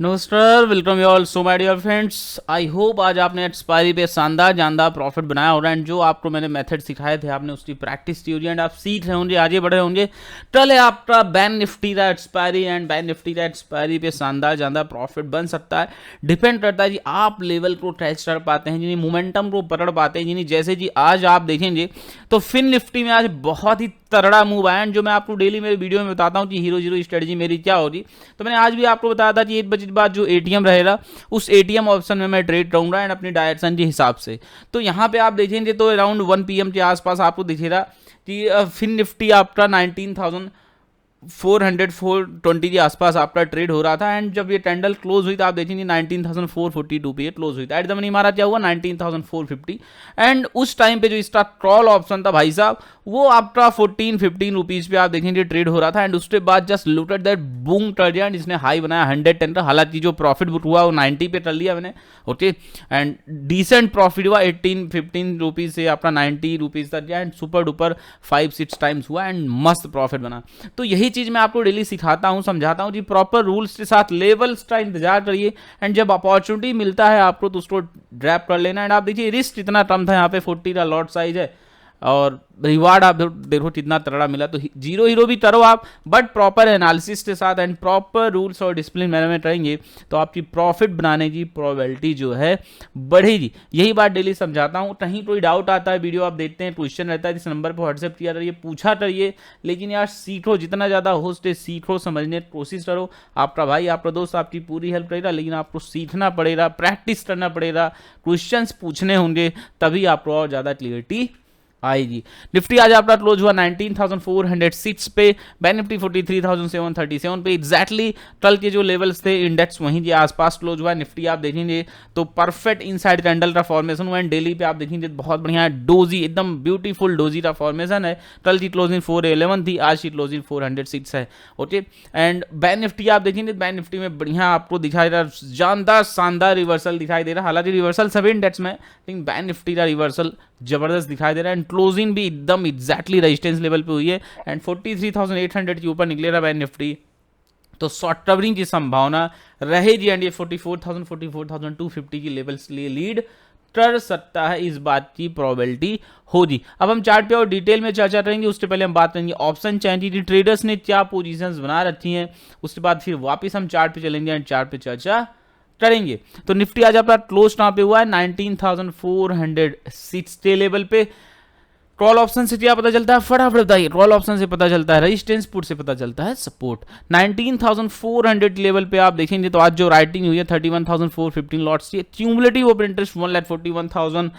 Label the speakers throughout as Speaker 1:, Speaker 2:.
Speaker 1: नमस्कार, welcome you all so my dear friends. I hope आज आपने एक्सपायरी पे शानदार जानदार प्रॉफिट बनाया होगा एंड जो आपको मैंने मेथड सिखाए थे आपने उसकी प्रैक्टिस की होगी एंड आप सीख रहे होंगे, आगे बढ़ रहे होंगे। कल है आपका बैंक निफ्टी का एक्सपायरी एंड बैंक निफ्टी का एक्सपायरी पे शानदार जानदार प्रॉफिट बन सकता है। डिपेंड करता है जी आप लेवल को ट्रेस कर पाते हैं, जिन्हें मोमेंटम को पकड़ पाते हैं, जिन्हें जैसे जी आज आप देखेंगे तो फिन निफ्टी में आज बहुत ही तगड़ा मूव आया। जो मैं आपको डेली मेरे वीडियो में बताता हूँ कि हीरो जीरो स्ट्रेटजी मेरी क्या होगी, तो मैंने आज भी आपको बताया था कि 1 बजे के बाद जो एटीएम रहेगा उस एटीएम ऑप्शन में मैं ट्रेड करूंगा एंड अपनी डायरेक्शन के हिसाब से। तो यहाँ पे आप देखेंगे तो अराउंड 1 PM के आसपास आपको दिखेगा कि फिन निफ्टी आपका 19,400-420 के आसपास आपका ट्रेड हो रहा था एंड जब ये कैंडल क्लोज हुई तो आप देखेंगे 19,442 पे ये क्लोज हुई था। एट द मनी हमारा क्या हुआ 19,450 एंड उस टाइम पे जो इसका कॉल ऑप्शन था भाई साहब वो आपका 14-15 रुपीज पे आप देखेंगे ट्रेड हो रहा था एंड उसके बाद just look at that boom कर दिया एंड इसने हाई बनाया 110 का। हालांकि जो प्रॉफिट बुक हुआ वो 90 पे कर लिया मैंने, ओके, एंड डिसेंट प्रॉफिट हुआ 18-15 रुपीज से आपका 90 रुपीज तक गया एंड सुपर डुपर 5-6 टाइम्स हुआ एंड मस्त प्रॉफिट बना। तो यही चीज मैं आपको डेली सिखाता हूँ, समझाता हूँ जी प्रॉपर रूल्स के साथ लेवल्स का इंतजार करिए एंड जब अपॉर्चुनिटी मिलता है आपको तो उसको ड्रैप कर लेना। एंड आप देखिए रिस्क इतना कम था, यहाँ पे 40 का लॉट साइज है और रिवार्ड आप देखो कितना तगड़ा मिला। तो जीरो हीरो भी करो आप, बट प्रॉपर एनालिसिस के साथ एंड प्रॉपर रूल्स और डिसिप्लिन मैनर में करेंगे तो आपकी प्रॉफिट बनाने की प्रोबेबिलिटी जो है बढ़ेगी। यही बात डेली समझाता हूँ। कहीं कोई डाउट आता है, वीडियो आप देखते हैं, क्वेश्चन रहता है, इस नंबर पर व्हाट्सएप किया करिए, पूछा करिए। लेकिन यार सीखो, जितना ज़्यादा हो सके सीखो, समझने की कोशिश करो। आपका भाई आपका दोस्त आपकी पूरी हेल्प करेगा, लेकिन आपको सीखना पड़ेगा, प्रैक्टिस करना पड़ेगा, क्वेश्चन पूछने होंगे, तभी आपको और ज़्यादा क्लियरिटी आएगी। निफ्टी आज आपका क्लोज हुआ 19,406 पे, बैंक निफ्टी 43,737 पे। एग्जैक्टली कल के जो लेवल्स थे इंडेक्स वहीं के आसपास क्लोज हुआ। निफ्टी आप देखेंगे तो परफेक्ट इनसाइड कैंडल का फॉर्मेशन हुआ एंड डेली पे आप देखेंगे बहुत बढ़िया है, डोजी एकदम ब्यूटीफुल डोजी का फॉर्मेशन है। कल की क्लोजिंग 411 थी, आज की क्लोजिंग 406 है, ओके। एंड बैंक निफ्टी आप देखेंगे, बैंक निफ्टी में बढ़िया आपको दिखाई दे रहा, जानदार शानदार रिवर्सल दिखाई दे रहा। हालांकि रिवर्सल सभी इंडेक्स में, लेकिन बैंक निफ्टी का रिवर्सल जबरदस्त दिखाई दे रहा है एंड क्लोजिंग भी एकदम एग्जैक्टली रेजिस्टेंस लेवल पे हुई है एंड 43,800 के ऊपर निकले रहा बैंक निफ्टी। तो शॉर्ट कवरिंग की संभावना रहेगी एंड ये 44,000-44,250 की लेवल्स लिए लीड कर सकता है, इस बात की प्रोबेबिलिटी होगी। अब हम चार्ट पे और डिटेल में चर्चा करेंगे, उससे पहले हम बात करेंगे ऑप्शन चैन की, ट्रेडर्स ने क्या पोजीशंस बना रखी हैं, उसके बाद फिर वापस हम चार्ट पे चलेंगे एंड चार्ट पे चर्चा करेंगे। तो निफ्टी आज आपका क्लोज कहां पे हुआ है 19,406 लेवल पे। कॉल ऑप्शन से क्या पता चलता है, फटाफट बताइए। कॉल ऑप्शन से पता चलता है रेजिस्टेंस, पुट से पता चलता है सपोर्ट। 19,400 लेवल पे आप देखेंगे तो आज जो राइटिंग हुई है 31,415 लॉट्स की, क्यूमुलेटिव ओपन इंटरेस्ट 1,41,000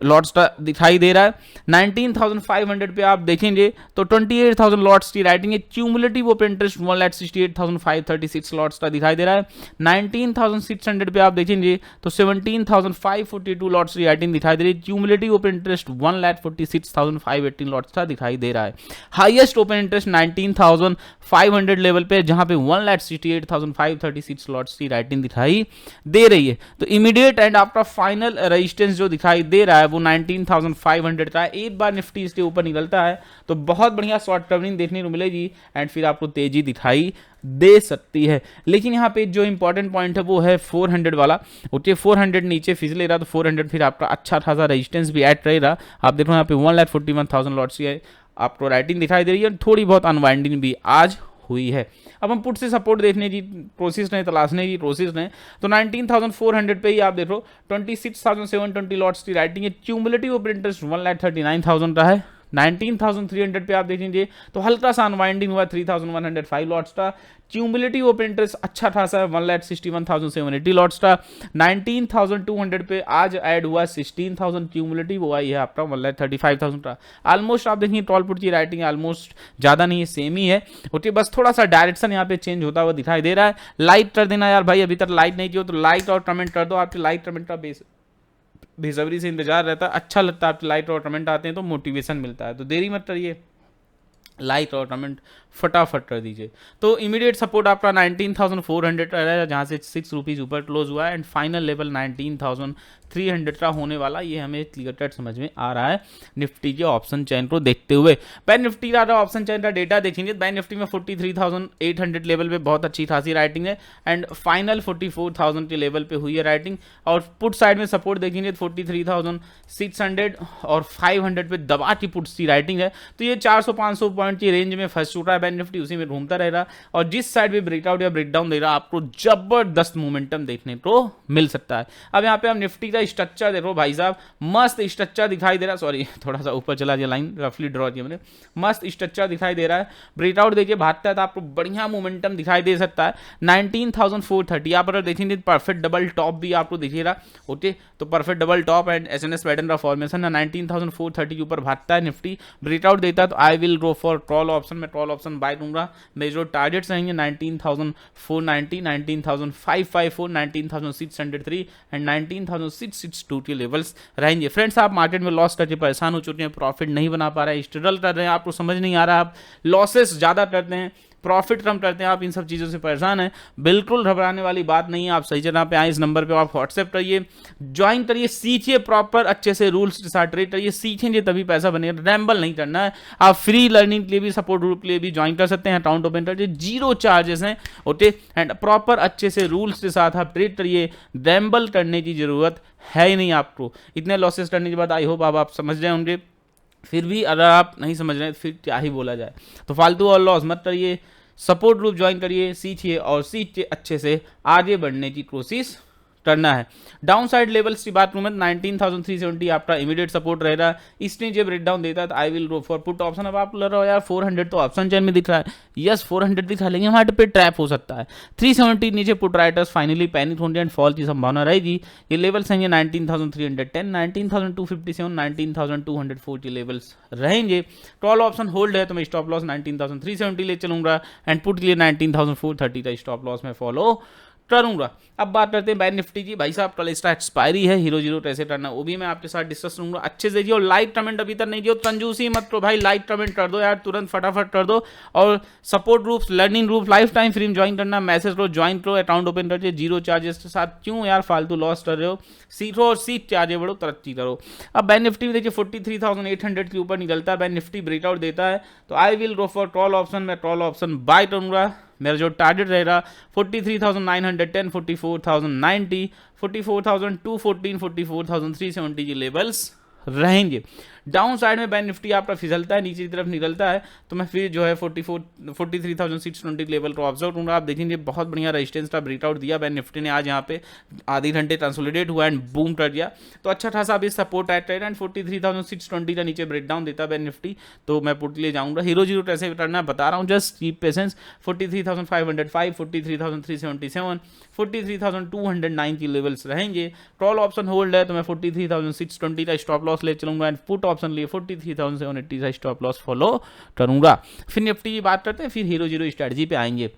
Speaker 1: लॉट्स का दिखाई दे रहा है। 19,500 पे आप देखेंगे तो 28,000 लॉट्स की राइटिंग है, क्यूमुलेटिव ओपन इंटरेस्ट 1,68,536 लॉट्स का दिखाई दे रहा है। 19,600 पे आप देखेंगे तो 17,542 लॉट्स की राइटिंग दिखाई दे रही है, क्यूमुलेटिव ओपन इंटरेस्ट 1,46,518 लॉट्स का दिखाई दे रहा है। हाईएस्ट ओपन इंटरेस्ट 19,500 लेवल पे, जहां पे 1,68,536 लॉट्स की राइटिंग दिखाई दे रही है। तो इमीडिएट एंड आपका फाइनल रेजिस्टेंस जो दिखाई दे रहा है वो 19,500 का है। एक बार निफ्टी इसके ऊपर निकलता है तो बहुत बढ़िया शॉर्ट कवरिंग देखने को मिलेगी एंड फिर आपको तेजी दिखाई दे सकती है। लेकिन यहाँ पे जो इंपॉर्टेंट पॉइंट है वो है 400 वाला, ओके। 400 नीचे फिसले रहा तो 400 फिर आपका अच्छा खासा रेजिस्टेंस भी ऐड रहेगा। आप देखो यहाँ पे 1,41,000 लॉट्स की आपको राइटिंग दिखाई दे रही है, थोड़ी बहुत अनवाइंडिंग भी आज हुई है। अब हम पुट से सपोर्ट देखने की कोशिश ने, तलाशने की कोशिश ने, तो 19,400 पे ही आप देखो 26,720 लॉट्स की राइटिंग है, क्यूमुलेटिव ओपन इंटरेस्ट 1,39,000 का है। 19,300 पे आप देखेंगे तो हल्का सा अनवाइंडिंग हुआ 3,105 लॉट्स का, क्यूमुलेटिव ओपन इंटरेस्ट अच्छा खासा है 1,61,780 लॉट्स का। 19,200 पे आज ऐड हुआ 16,000 क्यूमुलेटिव, हुआ है आपका 1,35,000 का। ऑलमोस्ट आप देखेंगे टॉल पुट की राइटिंग ऑलमोस्ट ज़्यादा नहीं है, सेम ही है, ओके। बस थोड़ा सा डायरेक्शन यहाँ पे चेंज होता हुआ दिखाई दे रहा है। लाइक कर देना यार भाई, अभी तक लाइक नहीं किया तो लाइक और कमेंट कर दो। आपके लाइक कमेंट का बेसब्री से इंतजार रहता है, अच्छा लगता है आपके लाइक और कमेंट आते हैं तो मोटिवेशन मिलता है। तो देरी मत करिए, लाइक और कमेंट फटाफट कर दीजिए। तो इमीडिएट सपोर्ट आपका 19,400 का है, जहाँ से 6 रुपीज़ ऊपर क्लोज हुआ है, एंड फाइनल लेवल 19,300 का होने वाला, ये हमें क्लियर कट समझ में आ रहा है निफ्टी के ऑप्शन चैन को देखते हुए। बैंक निफ्टी का ऑप्शन चैन का डेटा देखेंगे, बैंक निफ्टी में 43,800 लेवल पे बहुत अच्छी खासी राइटिंग है, एंड फाइनल 44,000 के लेवल पे हुई है राइटिंग। और पुट साइड में सपोर्ट देखेंगे 43,600 और 500 पे दबा की पुट्स की राइटिंग है। तो ये 400-500 पॉइंट की रेंज में फंस चुका है बैंक निफ्टी, उसी में घूमता रहेगा, और जिस साइड भी ब्रेकआउट या ब्रेकडाउन दे रहा है आपको जबरदस्त मोमेंटम देखने को मिल सकता है। अब यहाँ पे हम निफ्टी का स्ट्रक्चर देखो भाई साहब, मस्त स्ट्रक्चर दिखाई दे रहा है, सॉरी थोड़ा सा ऊपर चला गया, लाइन रफली ड्रॉ किया मैंने, मस्त स्ट्रक्चर दिखाई दे रहा है। ब्रेकआउट देखिए भागता है तो आपको बढ़िया मोमेंटम दिखाई दे सकता है। 19,430 यहाँ पर देखेंगे परफेक्ट डबल टॉप भी आपको दिखेगा, ओके, तो perfect double top and SNS pattern का फॉर्मेशन है। 19,430 के ऊपर भागता है निफ्टी, ब्रेकआउट देता है तो I will go for call option, मैं कॉल ऑप्शन बाय दूंगा। मेरे जो टारगेट्स रहेंगे 19,490, 19,554, 19,603 एंड 19,662 के लेवल्स रहेंगे। फ्रेंड्स, आप मार्केट में लॉस करके परेशान हो चुके हैं, प्रॉफिट नहीं बना पा रहे हैं, स्ट्रगल कर रहे हैं, आपको समझ नहीं आ रहा, आप लॉसेस ज़्यादा करते हैं, प्रॉफिट कम करते हैं, आप इन सब चीज़ों से परेशान हैं, बिल्कुल घबराने वाली बात नहीं है। आप सही जगह पे आए, इस नंबर पे आप व्हाट्सएप करिए, ज्वाइन करिए, सीखिए, प्रॉपर अच्छे से रूल्स के साथ ट्रेड करिए, सीखेंगे तभी पैसा बनेगा, रैम्बल नहीं करना है। आप फ्री लर्निंग के लिए भी, सपोर्ट ग्रुप के लिए भी ज्वाइन कर सकते हैं, अकाउंट ओपन करिए, 0 चार्जेस हैं, ओके, एंड प्रॉपर अच्छे से रूल्स के साथ आप ट्रेड करिए, रैम्बल करने की जरूरत है ही नहीं आपको। इतने लॉसेस करने के बाद आई होप आप समझ रहे होंगे, फिर भी अगर आप नहीं समझ रहे हैं फिर क्या ही बोला जाए। तो फालतू और लॉस मत करिए, सपोर्ट ग्रुप ज्वाइन करिए, सीखिए और सीख के अच्छे से आगे बढ़ने की कोशिश करना है। डाउन साइड लेवल्स की बात करूँ मैं, 19,370 आपका इमीडिएट सपोर्ट रहेगा। इसने जब ब्रेकडाउन देता है तो I will go for put option. अब आप लग रहे हो यार 400 तो ऑप्शन चेन में दिख रहा है, यस 400 दिखा, लेकिन हमारे पे ट्रैप हो सकता है। 370 नीचे पुट राइटर्स फाइनली पैनिक होंगे एंड फॉल की संभावना रहेगी। ये लेवल्स हैं 19,310, 19,257, 19,204 के लेवल्स रहेंगे। कॉल ऑप्शन होल्ड है तो मैं स्टॉप लॉस 19,370 ले चलूंगा एंड पुट के लिए 19,430 का स्टॉप लॉस में फॉलो करूंगा। अब बात करते हैं बैंक निफ्टी की। भाई साहब कल इसका एक्सपायरी है, हीरो जीरो कैसे करना वो भी मैं आपके साथ डिस्कस करूंगा। अच्छे से देखिए और लाइक कमेंट अभी तक नहीं दियो, कंजूसी मत करो भाई, लाइक कमेंट कर दो यार, तुरंत फटाफट कर दो। और support groups, learning group, life time free में ज्वाइन करना, मैसेज करो, ज्वाइन करो, अकाउंट ओपन करके 0 चार्जेस के साथ। क्यों यार फालतू लॉस कर रहे हो, सीखो और सीख के आगे बढ़ो, तरक्की करो। अब बैंक निफ्टी में देखिए 43,800 के ऊपर निकलता है, बैंक निफ्टी ब्रेकआउट देता है तो I will go for call option, मैं कॉल ऑप्शन बाय करूंगा। मेरा जो टारगेट रहेगा 43,910, 44,090, 44,214, 44,370 के लेवल्स रहेंगे। डाउन साइड में बैंक निफ्टी आपका फिसलता है, नीचे की तरफ निकलता है तो मैं फिर जो है 43,620 लेवल को ऑब्जर्व करूंगा। आप देखेंगे बहुत बढ़िया रेजिस्टेंस का ब्रेकआउट दिया बैंक निफ्टी ने, आज यहाँ पे आधे घंटे कंसोलिडेट हुआ एंड बूम कर दिया, तो अच्छा खासा अभी सपोर्ट एट रहेगा एंड 43,620 का नीचे ब्रेकडाउन देता है बैंक निफ्टी, तो मैं पुट ले जाऊंगा। हीरो जीरो कैसे करना बता रहा हूँ, जस्ट कीप पेशेंस। 43,505, 43,377, 43,209 की लेवल्स रहेंगे। कॉल ऑप्शन होल्ड है तो मैं 43,620 का स्टॉप लॉस ले चलूंगा एंड पुट ऑप्शन लिए 43,780 का स्टॉप लॉस फॉलो करूंगा। फिर निफ्टी की बात करते हैं, फिर हीरो जीरो स्ट्रेटजी पे आएंगे।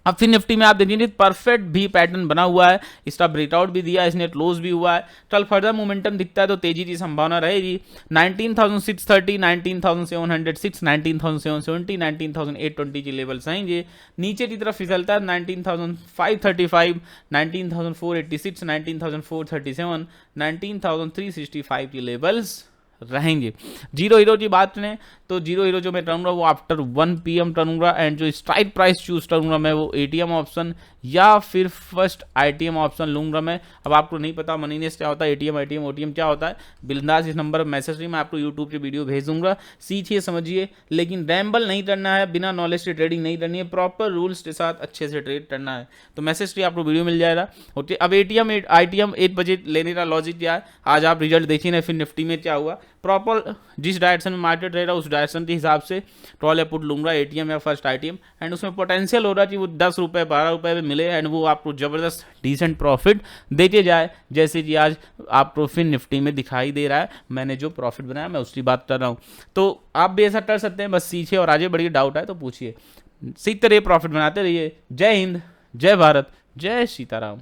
Speaker 1: अब फिर निफ्टी में आप देखिए परफेक्ट भी पैटर्न बना हुआ है, इसका ब्रेकआउट भी दिया, इसने क्लोज भी हुआ है, कल फर्दर मोमेंटम दिखता है तो तेजी की संभावना रहेगी। 19,630, 19,706, 19,770, 19,820 की लेवल्स आएंगे। नीचे की तरफ फिसलता है 19,535, 19,486, 19,437, 19,365 की लेवल्स रहेंगे। जीरो हीरो की बात करें तो जीरो हीरो जो मैं करूँगा वो आफ्टर 1 PM करूँगा एंड जो स्ट्राइक प्राइस चूज करूँगा मैं वो ATM ऑप्शन या फिर फर्स्ट ITM ऑप्शन लूँगा मैं। अब आपको नहीं पता मनीनेस क्या होता है, ATM OTM क्या होता है, बिंदास इस नंबर पर मैसेज नहीं, मैं आपको यूट्यूब पे वीडियो भेज दूंगा, सीखिए समझिए, लेकिन रैम्बल नहीं करना है, बिना नॉलेज से ट्रेडिंग नहीं करनी है, प्रॉपर रूल्स के साथ अच्छे से ट्रेड करना है। तो मैसेज की आपको वीडियो मिल जाएगा। ओके, अब ATM ITM 8 बजे लेने का लॉजिक क्या है, आज आप रिजल्ट देखिए ना, फिर निफ्टी में क्या हुआ, प्रॉपर जिस डायरेक्शन में मार्केट रहेगा उस डायरेक्शन के हिसाब से कॉल या पुट लूंगा, ATM या फर्स्ट ITM, एंड उसमें पोटेंशियल हो रहा है कि वो 10 रुपये 12 रुपये में मिले एंड वो आपको जबरदस्त डिसेंट प्रॉफिट देते जाए, जैसे कि आज आपको फिर निफ्टी में दिखाई दे रहा है। मैंने जो प्रॉफिट बनाया मैं उसकी बात कर रहा हूँ, तो आप भी ऐसा कर सकते हैं, बस सीखिए और आगे बढ़िए, डाउट है तो पूछिए, सीखते रहिए, प्रॉफिट बनाते रहिए। जय हिंद, जय भारत, जय सीताराम।